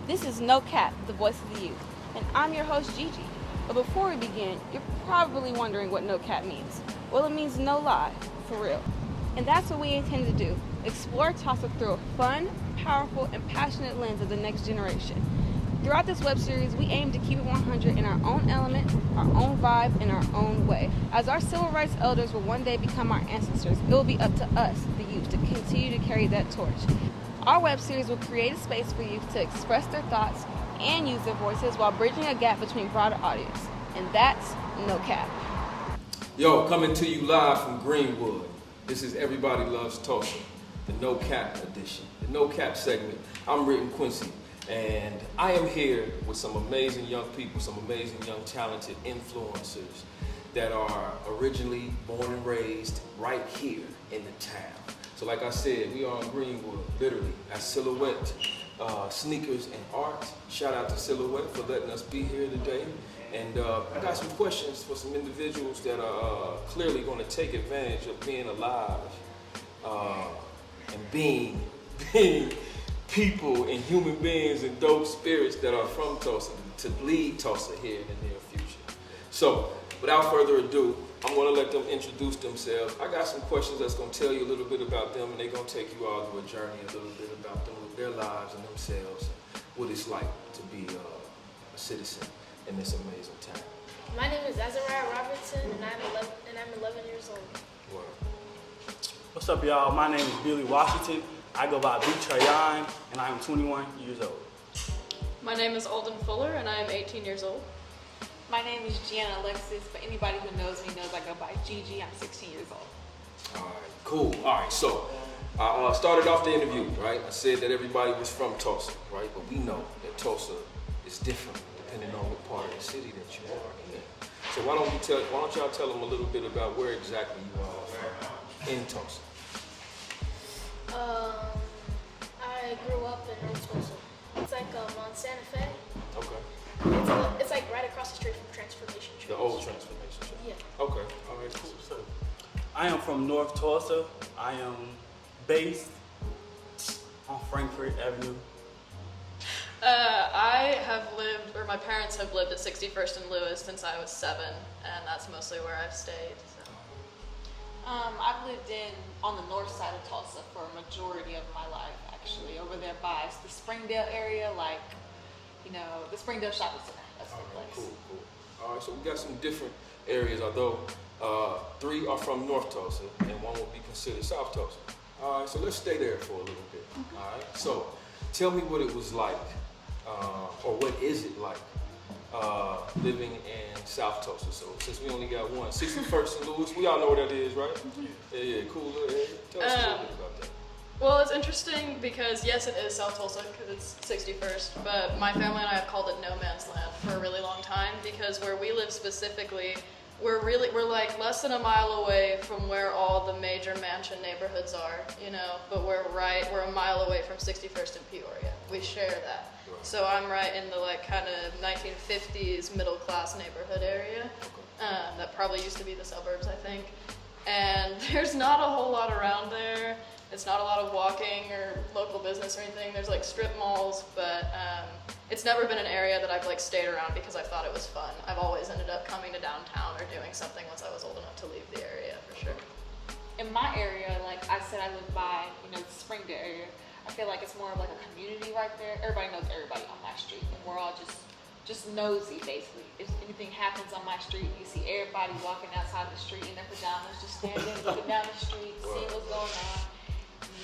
This is No Cap, the voice of the youth, and I'm your host Gigi. But before we begin, you're probably wondering what No Cap means. Well, it means no lie, for real. And that's what we intend to do, explore Tulsa through a fun, powerful, and passionate lens of the next generation. Throughout this web series, we aim to keep it 100 in our own element, our own vibe, and our own way. As our civil rights elders will one day become our ancestors, it will be up to us, the youth, to continue to carry that torch. Our web series will create a space for youth to express their thoughts and use their voices while bridging a gap between broader audience. And that's No Cap. Yo, coming to you live from Greenwood. This is Everybody Loves Tulsa, the No Cap edition, the No Cap segment. I'm written Quincey, and I am here with some amazing young people, some amazing young talented influencers that are originally born and raised right here in the town. So like I said, we are in Greenwood, literally, at Silhouette Sneakers and Art. Shout out to Silhouette for letting us be here today. And I got some questions for some individuals that are clearly going to take advantage of being alive and being people and human beings and dope spirits that are from Tulsa to lead Tulsa here in the near future. So without further ado, I'm going to let them introduce themselves. I got some questions that's going to tell you a little bit about them, and they're going to take you all through a journey, a little bit about them, their lives and themselves, what it's like to be a citizen in this amazing town. My name is Azariah Robertson, and I'm 11 years old. Word. What's up, y'all? My name is Billy Washington. I go by B. Trayan, and I am 21 years old. My name is Alden Fuller, and I am 18 years old. My name is Gianna Alexis, but anybody who knows me knows I go by Gigi. I'm 16 years old. All right, cool. All right, so I started off the interview, right? I said that everybody was from Tulsa, right? But we know that Tulsa is different depending on what part of the city that you are in. So why don't y'all tell them a little bit about where exactly you are from in Tulsa? I grew up in North Tulsa. It's like on Santa Fe. Okay. It's like right across the street from Transformation Church. The old Transformation Church? Yeah. Okay. All right, cool. So, I am from North Tulsa. I am based on Frankfort Avenue. I have lived, or my parents have lived at 61st and Lewis since I was 7, and that's mostly where I've stayed. So. I've lived on the north side of Tulsa for a majority of my life, actually, over there by the Springdale area, like, the Springdale Shopping Center. That's the place. Cool. All right, so we got some different areas, although 3 are from North Tulsa and 1 will be considered South Tulsa. All right, so let's stay there for a little bit. All right, so tell me what it was like, or what is it like living in South Tulsa. So since we only got one, 61st and Lewis, we all know where that is, right? Mm-hmm. Yeah, cool little area. Tell us a little bit about that. Well, it's interesting because, yes, it is South Tulsa because it's 61st, but my family and I have called it no man's land for a really long time because where we live specifically, we're like less than a mile away from where all the major mansion neighborhoods are, but we're a mile away from 61st and Peoria. We share that. Right. So I'm right in the kind of 1950s middle class neighborhood area. That probably used to be the suburbs, I think. And there's not a whole lot around there. It's not a lot of walking or local business or anything. There's strip malls, but it's never been an area that I've stayed around because I thought it was fun. I've always ended up coming to downtown or doing something once I was old enough to leave the area, for sure. In my area, like I said, I live by, the Springdale area. I feel like it's more of a community right there. Everybody knows everybody on my street, and we're all just nosy, basically. If anything happens on my street, you see everybody walking outside the street in their pajamas, just standing, looking down the street, seeing what's going on.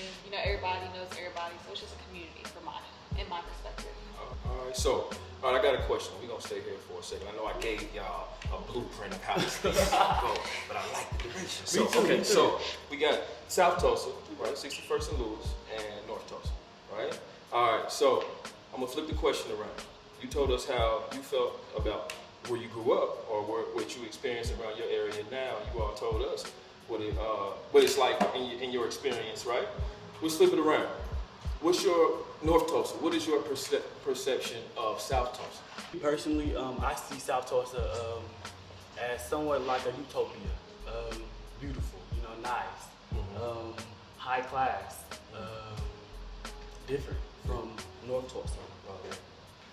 And, everybody knows everybody, so it's just a community in my perspective. All right, I got a question. We're going to stay here for a second. I know I gave y'all a blueprint of how this thing is going to go, but I like the direction. So we got South Tulsa, right, 61st and Lewis, and North Tulsa, right? All right, so I'm going to flip the question around. You told us how you felt about where you grew up or what you experienced around your area now. You all told us what it's like in your experience, right? Let's flip it around. What's your North Tulsa? What is your perception of South Tulsa? Personally, I see South Tulsa as somewhat like a utopia. Beautiful, nice, high class, different from North Tulsa.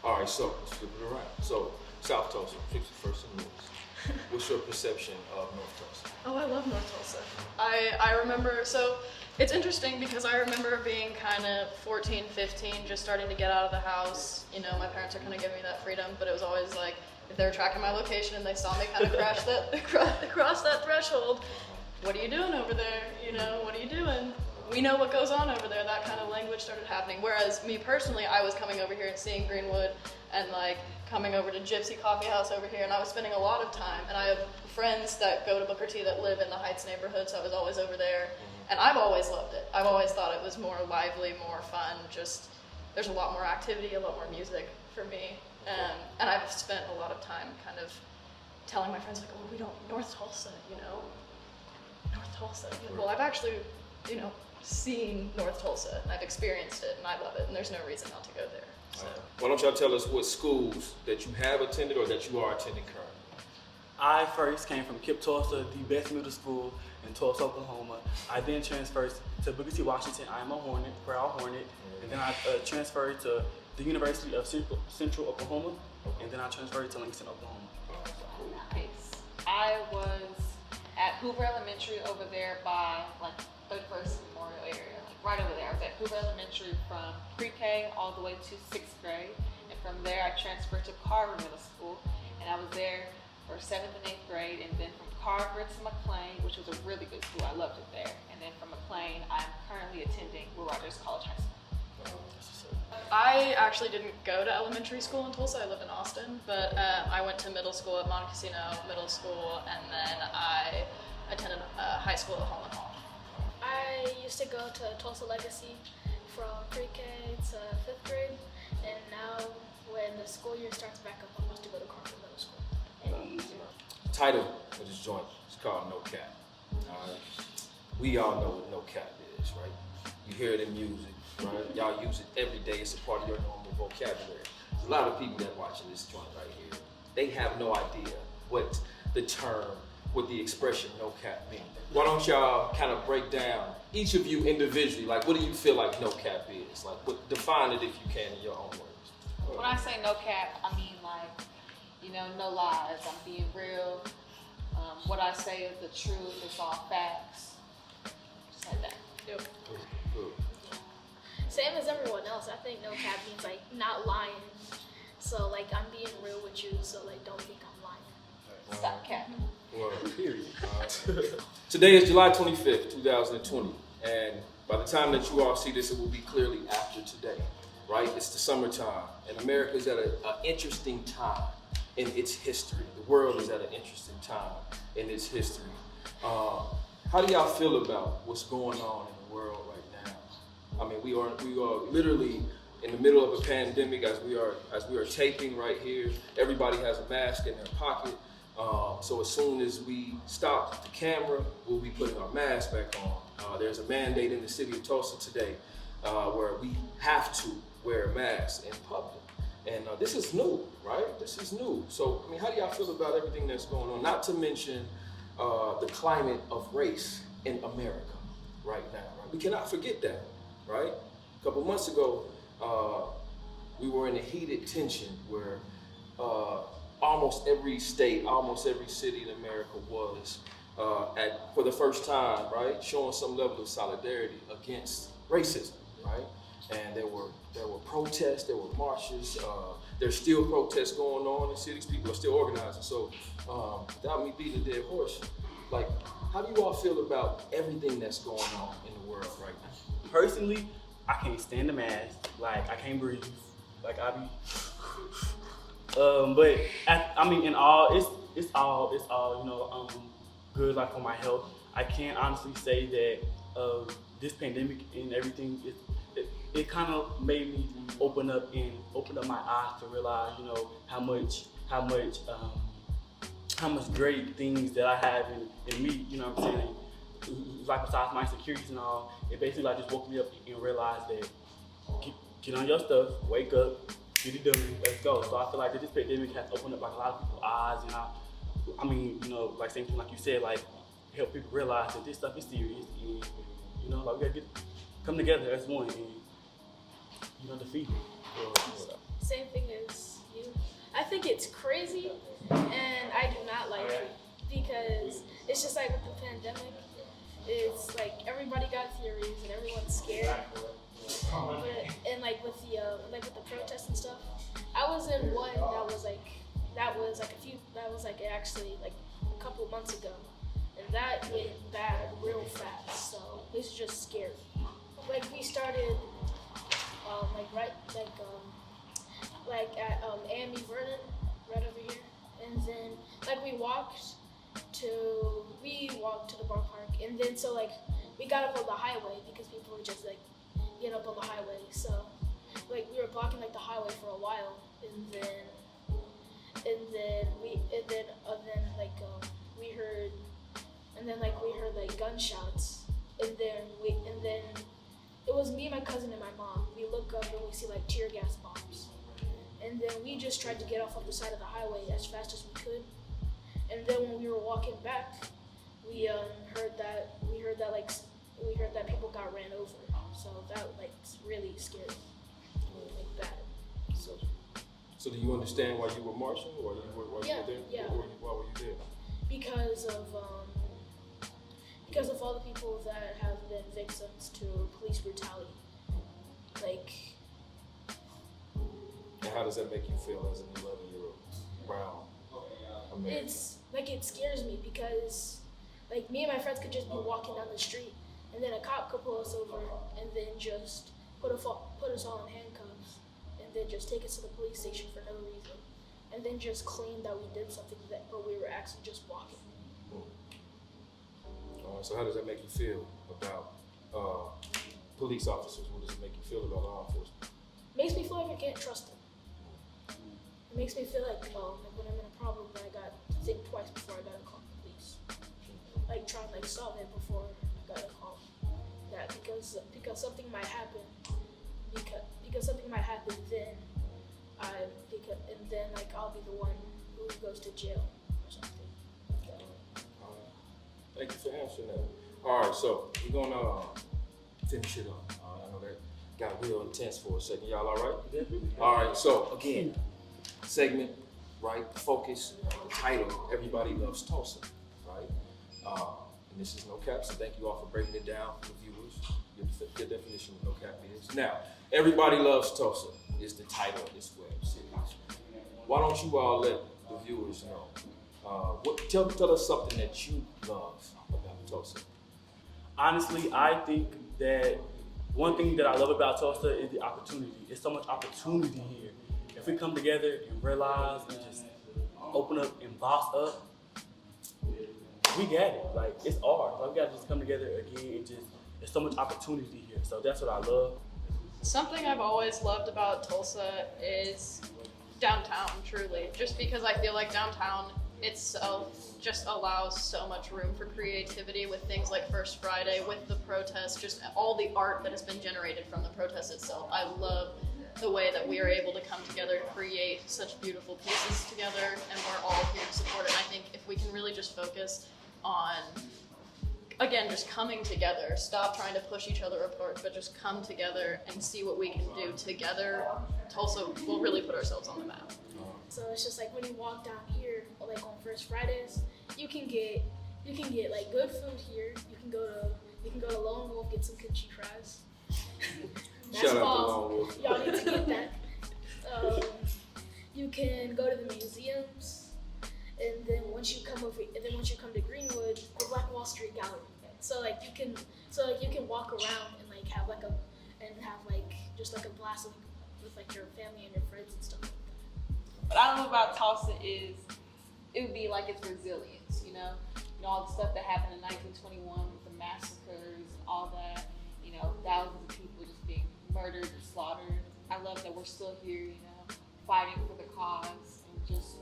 All right, so let's flip it around. So South Tulsa, fix it first and Louis. What's your perception of North Tulsa? Oh, I love North Tulsa. I remember, so it's interesting because I remember being kind of 14, 15, just starting to get out of the house. You know, my parents are kind of giving me that freedom, but it was always like, if they were tracking my location and they saw me kind of cross that threshold, what are you doing over there? You know, what are you doing? We know what goes on over there. That kind of language started happening. Whereas me personally, I was coming over here and seeing Greenwood and like coming over to Gypsy Coffee House over here, and I was spending a lot of time. And I have friends that go to Booker T that live in the Heights neighborhood, so I was always over there. And I've always loved it. I've always thought it was more lively, more fun. Just there's a lot more activity, a lot more music for me. And I've spent a lot of time kind of telling my friends like, oh, we don't North Tulsa, you know, North Tulsa. Like, well, I've actually, you know, seen North Tulsa and I've experienced it and I love it and there's no reason not to go there. So. Why don't y'all tell us what schools that you have attended or that you are attending currently? I first came from KIPP Tulsa, the best middle school in Tulsa, Oklahoma. I then transferred to Booker T, Washington. I am a Hornet, proud Hornet. And then I transferred to the University of Central Oklahoma. And then I transferred to Langston, Oklahoma. Nice. I was at Hoover Elementary over there by like 31st Memorial area, like right over there. I was at Hoover Elementary from pre-K all the way to 6th grade. And from there I transferred to Carver Middle School. And I was there for 7th and 8th grade. And then from Carver to McLean, which was a really good school. I loved it there. And then from McLean, I'm currently attending Will Rogers College High School. I actually didn't go to elementary school in Tulsa. I lived in Austin, but I went to middle school at Montecasino Middle School, and then I attended high school at Holland Hall. I used to go to Tulsa Legacy from pre-K to 5th grade, and now when the school year starts back up, I'm supposed to go to Carver Middle School. The title of this joint is called No Cap. All right. We all know what No Cap is, right? You hear it in music, right? Y'all use it every day. It's a part of your normal vocabulary. There's a lot of people that watching this joint right here. They have no idea what the term, what the expression no cap means. Why don't y'all kind of break down, each of you individually, like what do you feel like no cap is? Like define it if you can in your own words. When I say no cap, I mean like, you know, no lies. I'm being real. What I say is the truth. It's all facts. Just like that. Yep. Good. Same as everyone else, I think no cap means like not lying. So like I'm being real with you, so like don't think I'm lying. Stop capping. Well, period. Today is July 25th, 2020, and by the time that you all see this, it will be clearly after today, right? It's the summertime, and America is at an interesting time in its history. The world is at an interesting time in its history. How do y'all feel about what's going on in the world right now? I mean, we are literally in the middle of a pandemic as we are taping right here. Everybody has a mask in their pocket. So as soon as we stop the camera, we'll be putting our mask back on. There's a mandate in the city of Tulsa today where we have to wear a mask in public. And this is new, right? This is new. So, I mean, how do y'all feel about everything that's going on? Not to mention the climate of race in America right now. Right? We cannot forget that, right? A couple months ago, we were in a heated tension where almost every state, almost every city in America was, for the first time, right, showing some level of solidarity against racism, right? And there were protests, there were marches, there's still protests going on in cities, people are still organizing. So without me beating a dead horse, like, how do you all feel about everything that's going on in the world right now? Personally, I can't stand the mask. Like, I can't breathe. Like, I be. But I mean, in all, it's all you know, good, like, for my health. I can't honestly say that this pandemic and everything, it kind of made me open up my eyes to realize, you know, how much great things that I have in me. You know what I'm saying? Like, besides my insecurities and all, it basically like just woke me up and realized that get on your stuff, wake up, get it done, let's go. So I feel like that this pandemic has opened up like a lot of people's eyes, and I mean, you know, like same thing like you said, like help people realize that this stuff is serious, and you know, like we gotta come together as one and, you know, defeat it. Same thing as think it's crazy, and I do not like it because it's just like with the pandemic. It's like everybody got theories and everyone's scared. And like with the protests and stuff, I was in one that was actually like a couple months ago, and that went bad real fast. So it's just scary. Like we started at Amy Vernon right over here, and then like we walked to the bar park, and then so like we got up on the highway because people were just like getting up on the highway. So like we were blocking like the highway for a while, and then we heard like gunshots, and then it was me, my cousin, and my mom. We look up and we see like tear gas bombs, and then we just tried to get off the side of the highway as fast as we could. And then when we were walking back, we heard that people got ran over. So that like really scared me, like bad. So do you understand why you were marching, or you were there? Yeah. Why were you there? Because of all the people that have been victims to police brutality. Like. And how does that make you feel as an 11-year-old brown American? It's like it scares me because like me and my friends could just be walking down the street, and then a cop could pull us over and then just put us all in handcuffs, and then just take us to the police station for no reason, and then just claim that we did something but we were actually just walking. So how does that make you feel about police officers? What does it make you feel about law enforcement? Makes me feel like I can't trust them. It makes me feel like when I'm in a problem, that I got to think twice before I gotta call the police. Like try and like solve it before I gotta call that because something might happen. Because something might happen, then like I'll be the one who goes to jail or something. Thank you for answering that. All right, so we're gonna finish it up. I know that got real intense for a second. Y'all all right? All right, so again, segment, right? Focus, the title, Everybody Loves Tulsa, right? And this is No Cap, so thank you all for breaking it down for viewers. Your definition of No Cap is. Now, Everybody Loves Tulsa is the title of this web series. Why don't you all let the viewers know? Tell us something that you love about Tulsa. Honestly, I think that one thing that I love about Tulsa is the opportunity. There's so much opportunity here. If we come together and realize and just open up and boss up, we got it. Like, it's ours. Like, we gotta just come together again and just, there's so much opportunity here. So that's what I love. Something I've always loved about Tulsa is downtown, truly. Just because I feel like downtown itself just allows so much room for creativity with things like First Friday, with the protests, just all the art that has been generated from the protest itself. I love the way that we are able to come together to create such beautiful pieces together, and we're all here to support it. And I think if we can really just focus on, again, just coming together, stop trying to push each other apart, but just come together and see what we can do together, Tulsa will really put ourselves on the map. So it's just like when you walk down here, like on First Fridays, you can get like good food here. You can go to Lone Wolf, get some kimchi fries. That's Shout out to balls. Lone Wolf. Y'all need to get that. You can go to the museums, and then once you come to Greenwood, the Black Wall Street Gallery. So you can walk around and have just a blast with your family and your friends and stuff. What I don't know about Tulsa is it would be like its resilience, all the stuff that happened in 1921 with the massacres and all that, thousands of people just being murdered and slaughtered. I love that we're still here, fighting for the cause and just,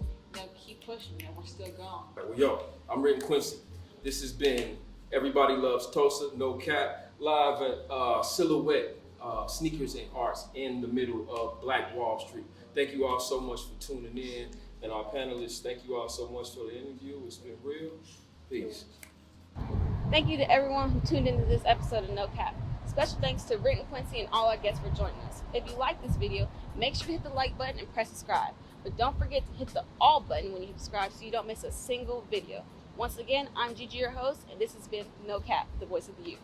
keep pushing, we're still going. Well, yo, I'm written Quincey. This has been Everybody Loves Tulsa, No Cap, live at Silhouette Sneakers and Arts in the middle of Black Wall Street. Thank you all so much for tuning in. And our panelists, thank you all so much for the interview. It's been real. Peace. Thank you to everyone who tuned into this episode of No Cap. Special thanks to Rick and Quincy and all our guests for joining us. If you like this video, make sure to hit the like button and press subscribe. But don't forget to hit the all button when you subscribe so you don't miss a single video. Once again, I'm Gigi, your host, and this has been No Cap, the voice of the youth.